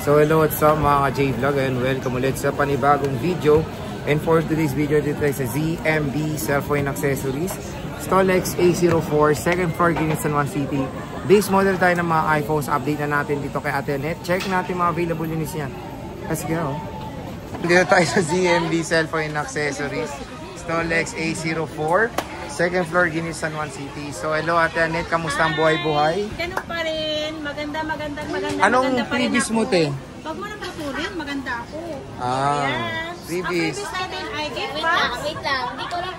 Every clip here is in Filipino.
So hello, what's up mga ka-J-Vlog and welcome ulit sa panibagong video. And for today's video dito tayo sa ZMB Cellphone Accessories, Stolex A04, second floor, Guinea San Juan City. Base model tayo ng mga iPhones. Update na natin dito kay Ate Annette. Check natin mga available units niya. Let's go. Dito tayo sa ZMB Cellphone Accessories, Stolex A04, second floor, Guinea San Juan City. So hello Ate Annette, kamusta ang buhay-buhay? Ganun pa rin. Maganda. Anong previous mo, te? Huwag mo nang patuloy, maganda ako. Ah, previous. Ang previous natin ay gift box. Wait lang. Hindi ko lang.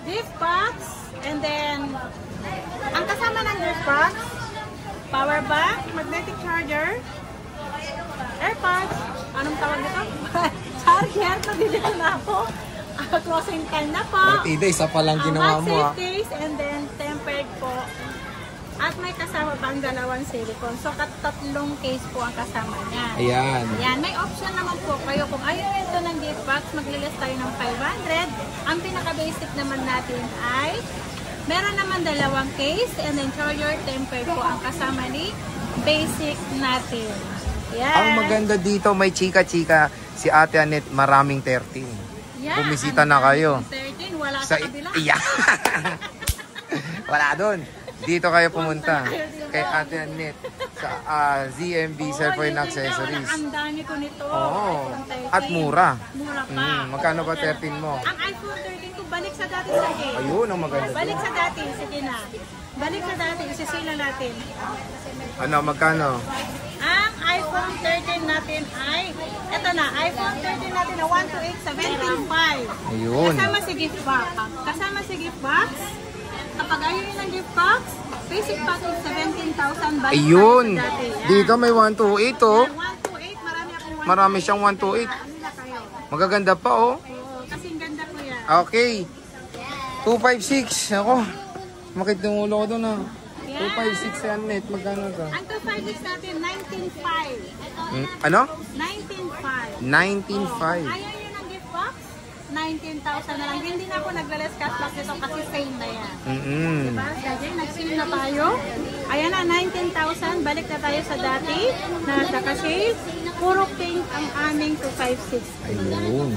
Gift box. And then, ang kasama ng gift box, power bank, magnetic charger, AirPods, anong tawag dito? Charger, nandito na ako. Closing time na po. Ida, isa pa lang ginawa mo ah. Case, and then tempered po. At may kasama pang dalawang silicone. So, tatlong case po ang kasama niya. Ayan. Ayan. May option naman po kayo. Kung ayaw ito ng gift box, maglilis tayo ng 500. Ang pinaka-basic naman natin ay meron naman dalawang case and then charger tempered po ang kasama ni basic natin. Ayan. Ang maganda dito, may chika-chika si Ate Annette, maraming 13. Yeah, bumisita na kayo. 13, wala sa kabila. Yeah. Wala doon. Dito kayo pumunta kay Ate Annette sa ZMB Cellphone Accessories. Ang dami ko nito. Oo. At mura. Mura pa. Magkano ba 13 mo? Ang iPhone 13 ko, balik sa dati sa akin. Ayun, ang maganda. Balik sa dati, sige na. Balik sa dati, isisila natin. Ano, magkano? Ang iPhone 13 natin ay, eto na, iPhone 13 natin na 128, 17.5. Ayun. Kasama si gift box. Kasama si gift box. Kapag ayaw nyo ng gift box, basic package 17,000. Balik ayun. sa dati. Dito may 128 oh. 128, marami akong 128. Marami siyang 128. Ano na kayo? Magaganda pa oh. Oo, kasing ganda ko yan. Okay. 256. Ako. Makit yung ulo ko doon ah. 256 yan net. Magkano to? Ang 256 natin, 19.5. Ano? 19.5. 19.5. Ayaw nyo ng gift box? 19,000 na lang. Hindi na ako nagla-less cash box dito kasi same na yan. Diba? Kasi nag-sale na tayo. Ayan na, 19,000. Balik na tayo sa dati na naka-sale. Puro pink ang aming 256. Ayun.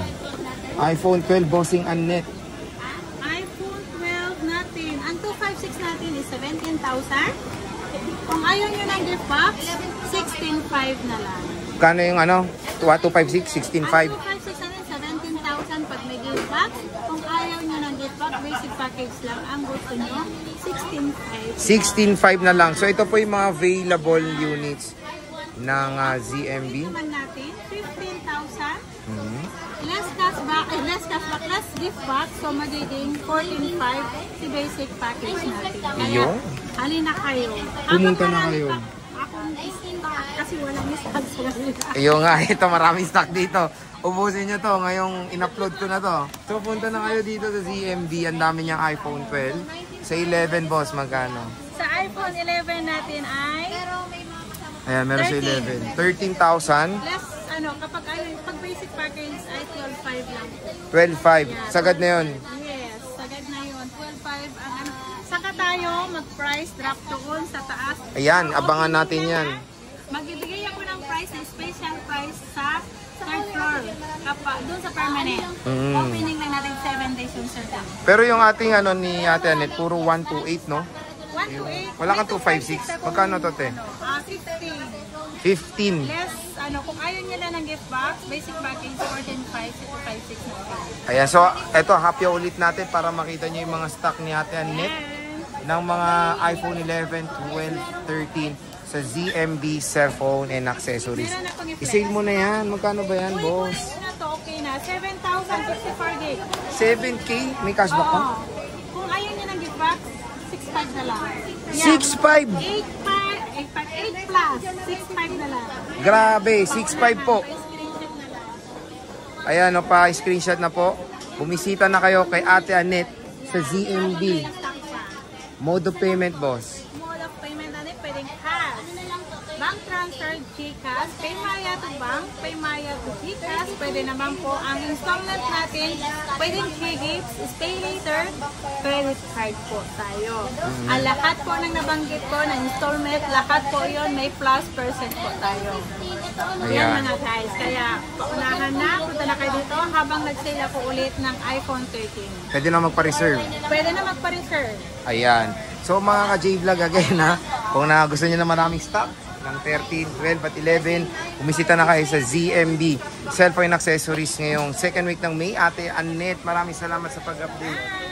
iPhone 12 bossing Annette. iPhone 12 natin. Ang 256 natin is 17,000. Kung ayaw nyo ng gift box, 16,500 na lang. Kano yung ano? 256, 16.5. Ang 256 natin, 17,000 pag may gift box. Kung ayaw nyo ng gift box, basic package lang. Ang gusto nyo, 16,500. 16.5 na lang. So ito po yung mga available units ng ZMB. Naman natin, 15,000. Less cashback, less gift box. So magiging 14,500 si basic package natin. Kaya, halina kayo. Pumunta na kayo. Akong stock kasi walang stock sa kanila. Ayun nga, ito maraming stock dito. Ubusin nyo to, ngayong in-upload ko na to. So punta na kayo dito sa ZMB. Ang dami niyang iPhone 12. Sa 11 boss, magkano? Sa iPhone 11 natin ay Ayan, meron sa 11. 13,000. less, kapag basic package ay 12,500 lang. 12,500. Sagad na yun. Yes, sagad na yun. 12,500 ang Saka tayo mag-price drop doon sa taas. Ayan, abangan natin yan. Magbibigay ako ng price na special price sa third floor. Doon sa permanent. Opening lang natin 7 days yung certain. Pero yung ating ano ni Ate Annette, puro 128, no? 128. Wala kang 256. Magkano to, te? 15. 15. Less, kung ayaw nyo lang ng gift box, basic package 14,500 to 256 natin. Ayan, so eto, happy ulit natin para makita nyo yung mga stock ni Ate Annette ng mga iPhone 11, 12, 13 sa ZMB Cellphone and Accessories. I-sale mo na yan. Magkano ba yan, boss? Okay na. 7,064 gig. 7K? May cashback ka? Kung ayaw nyo ng gift box, 6,500 na lang. 6,500? 8 plus, 6,500 na lang. Grabe, 6,500 po. Screenshot na lang. Ayan, o pa, screenshot na po. Bumisita na kayo kay Ate Annette sa ZMB. Mode of payment, boss. Mode of payment natin, pwedeng cash, bank transfer, GCash, Paymaya to Bank, Paymaya to GCash. Pwede naman po ang installment natin. Pwedeng free gifts, pay later, credit card po tayo. Ang lahat po ng nabanggit ko na installment, lahat po yon may plus percent po tayo. Ayan mga guys. Kaya paunahan na, punta na kayo dito habang nag-sale ako ulit ng iPhone 13. Pwede na magpa-reserve. Pwede na magpa-reserve. Ayan. So mga ka-J-Vlog again ha, kung gusto niyo na maraming stock ng 13, 12 at 11, bumisita na kayo sa ZMB Cellphone Accessories ngayong second week ng May. Ate Annette, maraming salamat sa pag-update.